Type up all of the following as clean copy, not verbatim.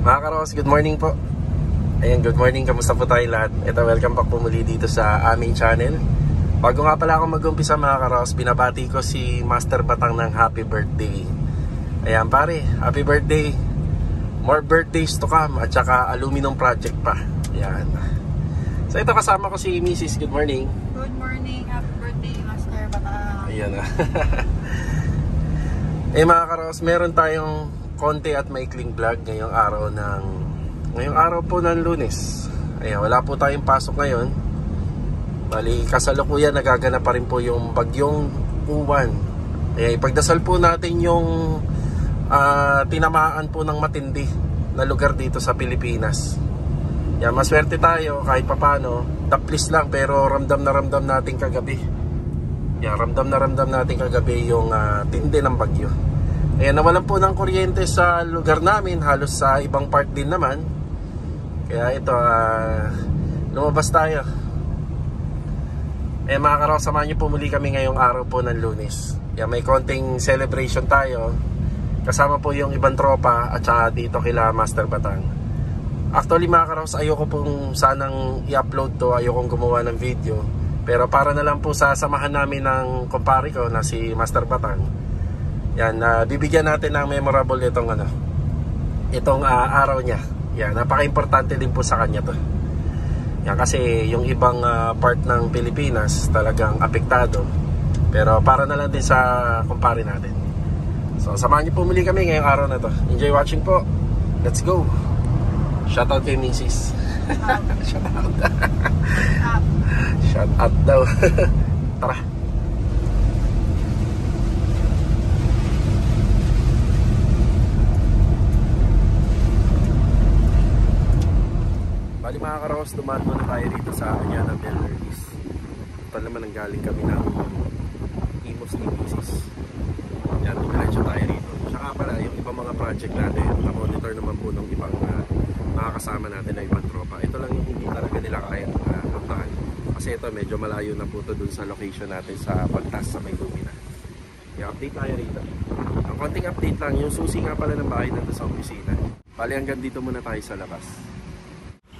Mga karos, good morning po. Ayan, good morning. Kamusta po tayong lahat? Ito, welcome back po muli dito sa aming channel. Bago nga pala ako mag-umpisa mga karos, binabati ko si Master Batang ng happy birthday. Ayan pare, happy birthday. More birthdays to come at saka aluminum project pa. Ayan. So ito, kasama ko si Mrs. Good morning. Good morning, happy birthday Master Batang. Ayan na. Mga karos, meron tayong konti at maikling vlog ngayong araw po ng Lunes. Ayan, wala po tayong pasok ngayon. Bali, kasalukuyan nagaganap pa rin po yung bagyong Uwan. Ayan, ipagdasal po natin yung tinamaan po ng matindi na lugar dito sa Pilipinas. Ayan, maswerte tayo kahit papano. Taplis lang pero ramdam na ramdam natin kagabi. Ayan, ramdam na ramdam natin kagabi yung tindi ng bagyo. Ayan, nawalan po ng kuryente sa lugar namin, halos sa ibang part din naman. Kaya ito, lumabas tayo. Mga karaw, samahan nyo po muli kami ngayong araw po ng Lunes. Ayan, may konting celebration tayo. Kasama po yung ibang tropa at saka dito kila Master Batang. Actually mga karaw, ayoko pong sanang i-upload to, ayokong gumawa ng video. Pero para na lang po sa samahan namin ng kumpare ko na si Master Batang. Yan, bibigyan natin ng memorable itong araw niya. Yan, napaka-importante din po sa kanya to. Yan, kasi yung ibang part ng Pilipinas talagang apektado. Pero para na lang din sa kumpare natin. So, samahan niyo po muli kami ngayong araw na to. Enjoy watching po. Let's go. Shoutout kay Mrs. Shoutout. Shoutout daw. Tara. Bali mga karos, dumaan muna tayo dito sa Anyana Belleries. Ito naman ang galing kami ng Imos ni Mrs. Yan, dumiretso tayo rito. Tsaka pala yung ibang mga project natin, na-monitor naman po ng ibang mga kasama natin na ibang tropa. Ito lang yung hindi talaga nila kaya puntahan. Kasi ito medyo malayo na po ito dun sa location natin sa Pagtas sa May Lumina. I-update tayo rito. Ang konting update lang, yung susi nga pala ng bahay nandun sa opisina. Bali hanggang dito muna tayo sa labas.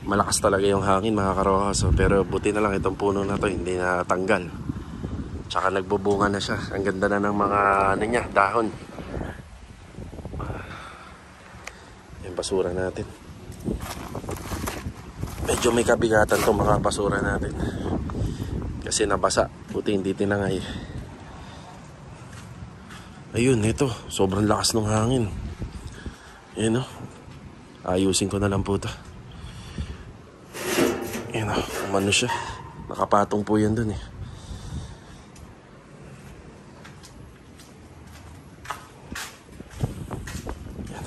Malakas talaga yung hangin mga karohaso, pero buti na lang itong puno na to hindi na tanggal. Tsaka nagbubunga na siya. Ang ganda na ng mga niya, dahon. Yung basura natin. Medyo may kabigatan itong mga basura natin. Kasi nabasa. Buti hindi tinangay. Ayun, ito. Sobrang lakas ng hangin. Ayan o. Ayusin ko na lang po ito. Ayan o, umano siya. Nakapatong po yan dun eh. Ayan,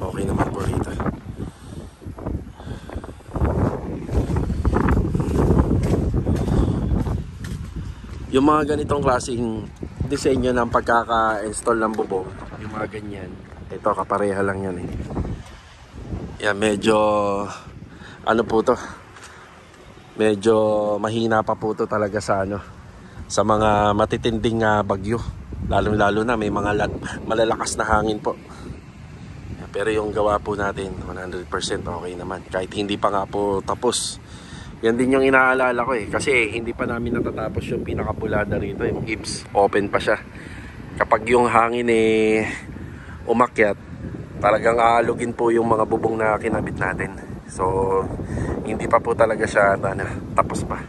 okay naman po rito. Yung mga ganitong klaseng disenyo ng pagkaka-install ng bubong, yung mga ganyan, ito kapareha lang yan eh. Yan, medyo ano po to, medyo mahina pa po to talaga sa sa mga matitinding bagyo, lalo na may mga malalakas na hangin po. Pero yung gawa po natin 100% okay naman, kahit hindi pa nga po tapos. Yan din yung inaalala ko eh, kasi hindi pa namin natatapos yung pinakabulada rito, yung gibbs, open pa siya. Kapag yung hangin umakyat, talagang aalugin po yung mga bubong na kinabit natin. So hindi pa po talaga siya tapos pa.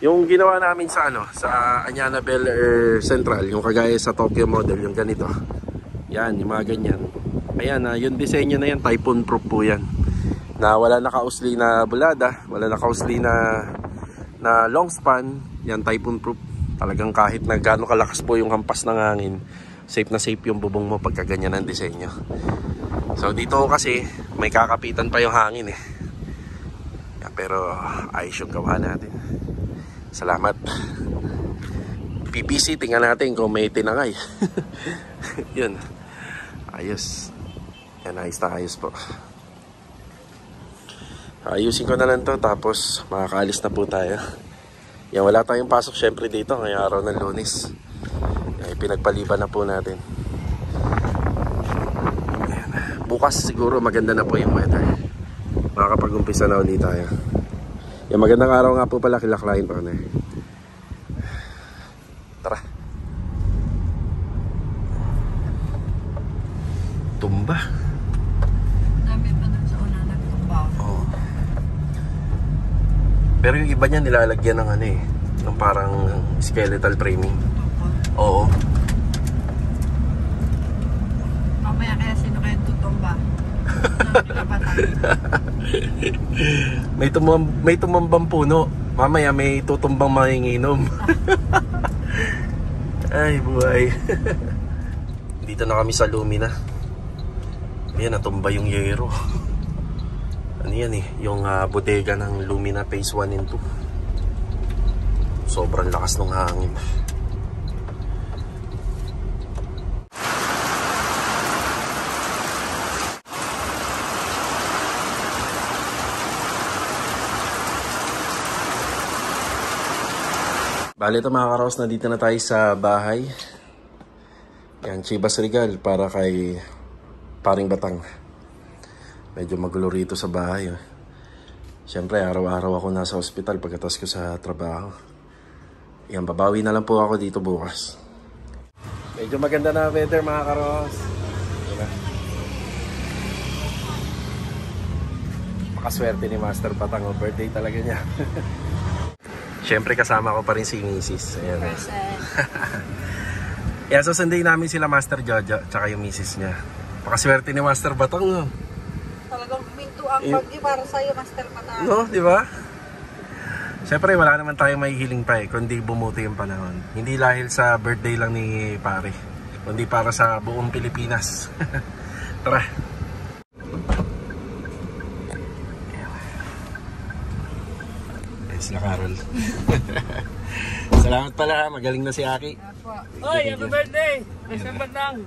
Yung ginawa namin sa sa Anyana Bel Air Central, yung kagaya sa Tokyo model, yung ganito. Yan, yung mga ganyan. Ayan, yung disenyo na yan, typhoon proof po yan. Na wala nakausli na bulada, wala nakausli na long span, yan typhoon proof. Talagang kahit na gaano kalakas po yung hampas ng hangin, safe na safe yung bubong mo pagka ganyan ang disenyo. So dito kasi may kakapitan pa yung hangin eh. Pero ayos yung gawa natin. Salamat. PPC, tingnan natin kung may tinangay. Yun. Ayos. Yan, ayos na ayos po. Ayusin ko na lang to, tapos makakaalis na po tayo. Yan, wala tayong pasok syempre dito ngayong araw ng Lunes. Ay, pinagpaliban na po natin. bukas siguro maganda na po yung weather. Makakapag-umpisa na ulit tayo. Yung magandang araw nga po pala kila client owner. Tara. Tumba. Dami pa dun sa una nagtumba. Oh. Pero yung iba niya nilalagyan ng ano eh, ng parang skeletal framing. Oo. Mamaya kaya sino kaya tutumba? May tumambang puno. Mamaya may tutumbang manginginom. Ay buhay. Dito na kami sa Lumina. Ayan, natumba yung yero. Ano yan eh, yung bodega ng Lumina Phase 1 and 2. Sobrang lakas ng hangin. Bale ito mga karos, nandito na tayo sa bahay. Yan, Chivas Regal para kay Paring Batang. Medyo magulo rito sa bahay. Siyempre, araw-araw ako nasa ospital pagkatapos ko sa trabaho. Yan, babawi na lang po ako dito bukas. Medyo maganda na weather mga karos. Yan. Makaswerte ni Master Batang. Birthday talaga niya. Siyempre kasama ko pa rin si Mrs. Ayan. Yan, so sunday namin sila Master Jojo tsaka yung Mrs. niya. Pakaswerte ni Master Batang, no? Talagang minto ang pag para sa'yo, Master Batang. No, di ba? Siyempre wala naman tayong mahihiling pa eh, kundi bumuti yung panahon. Hindi dahil sa birthday lang ni pare, kundi para sa buong Pilipinas. Tara. Sila Carol. Salamat pala, magaling na si Aki. Oy, happy birthday! Mr. Batang!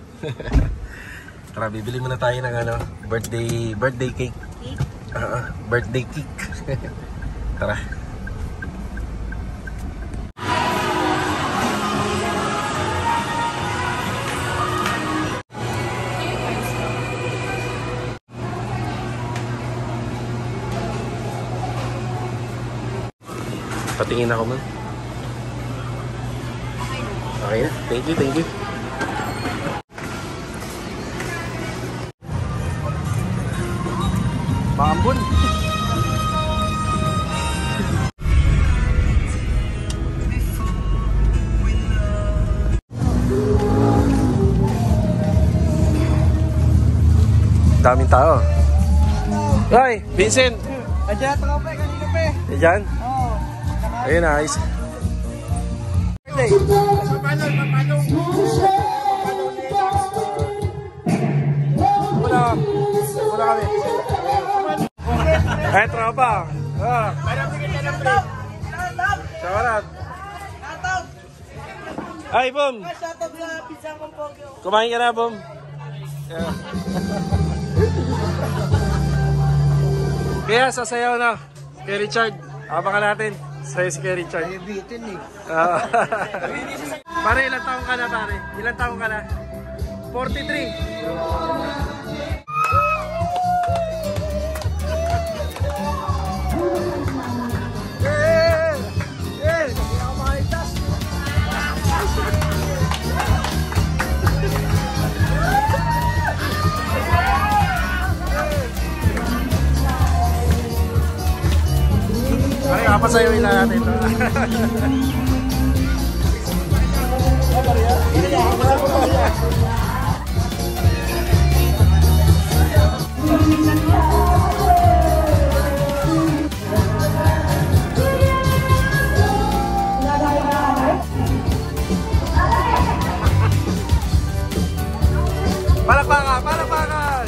Tara, bibili muna tayo ng ano, birthday cake. Birthday cake. Tara. Patingin ako man. Okay na. Thank you, thank you. Maambon. Daming tao. Ay, Vincent. Andiyan, tanga pa, kanina pa eh. Diyan? Oo. Ayun na, ayos. Papalong. Wala kami. Ay, tropa. Marami ka na pre. Sawarat. Ay, Bom. Shoutout sa pizza kong Pogyo. Kumain ka na, Bom. Kaya sasayaw na. Kay Richard. Abangan natin. Sayo si kay Richard. Ay, bitin eh. Pare, ilang taong ka na, pare? Ilang taong ka na? 43. Pare, kapasayawin na natin ito. Palakpakan! Palakpakan!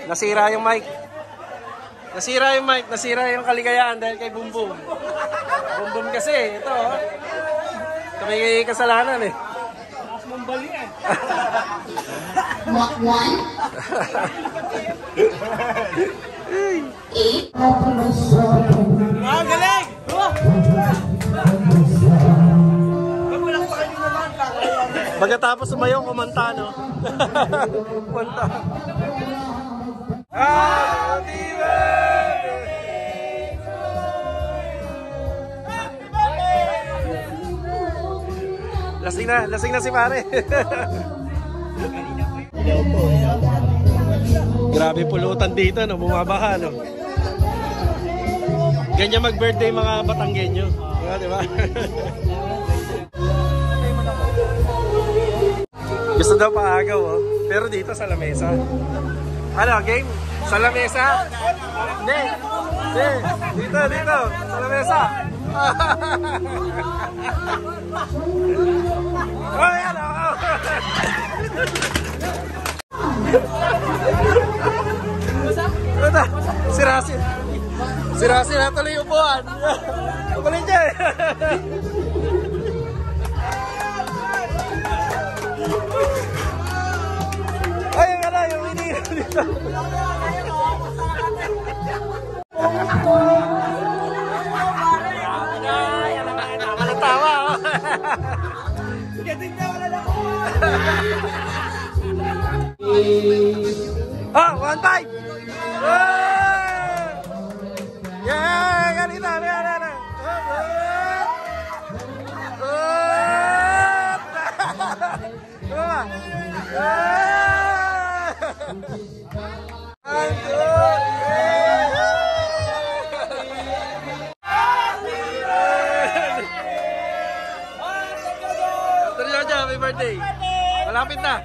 Nasira yung mic. Nasira yung mic. Nasira yung kaligayahan dahil kay Bumbum. Bumbum kasi. Ito. Oh. Ito may kasalanan eh. Mambali yan. Ah, galing! Kamulang pa kayo naman. Pagkatapos sumayong kumanta, no? Kumanta. Happy birthday! Lasing na si pare. Grabe pulutan dito, no? Bumabaha, no? Ganyan mag-birthday mga Batanggenyo. Diba? Gusto daw paagaw, oh. Pero dito sa lamesa. Ano, game? Sa lamesa? Hindi. Hindi. Dito. Sa lamesa. Ay, ano? Sirasin na tuloy upuan. Kukulin niya eh. Ay, yung ano, yung iniinom dito. Tawa. Oh, 1-5. Yeah, ganito. Happy birthday! Malapit na!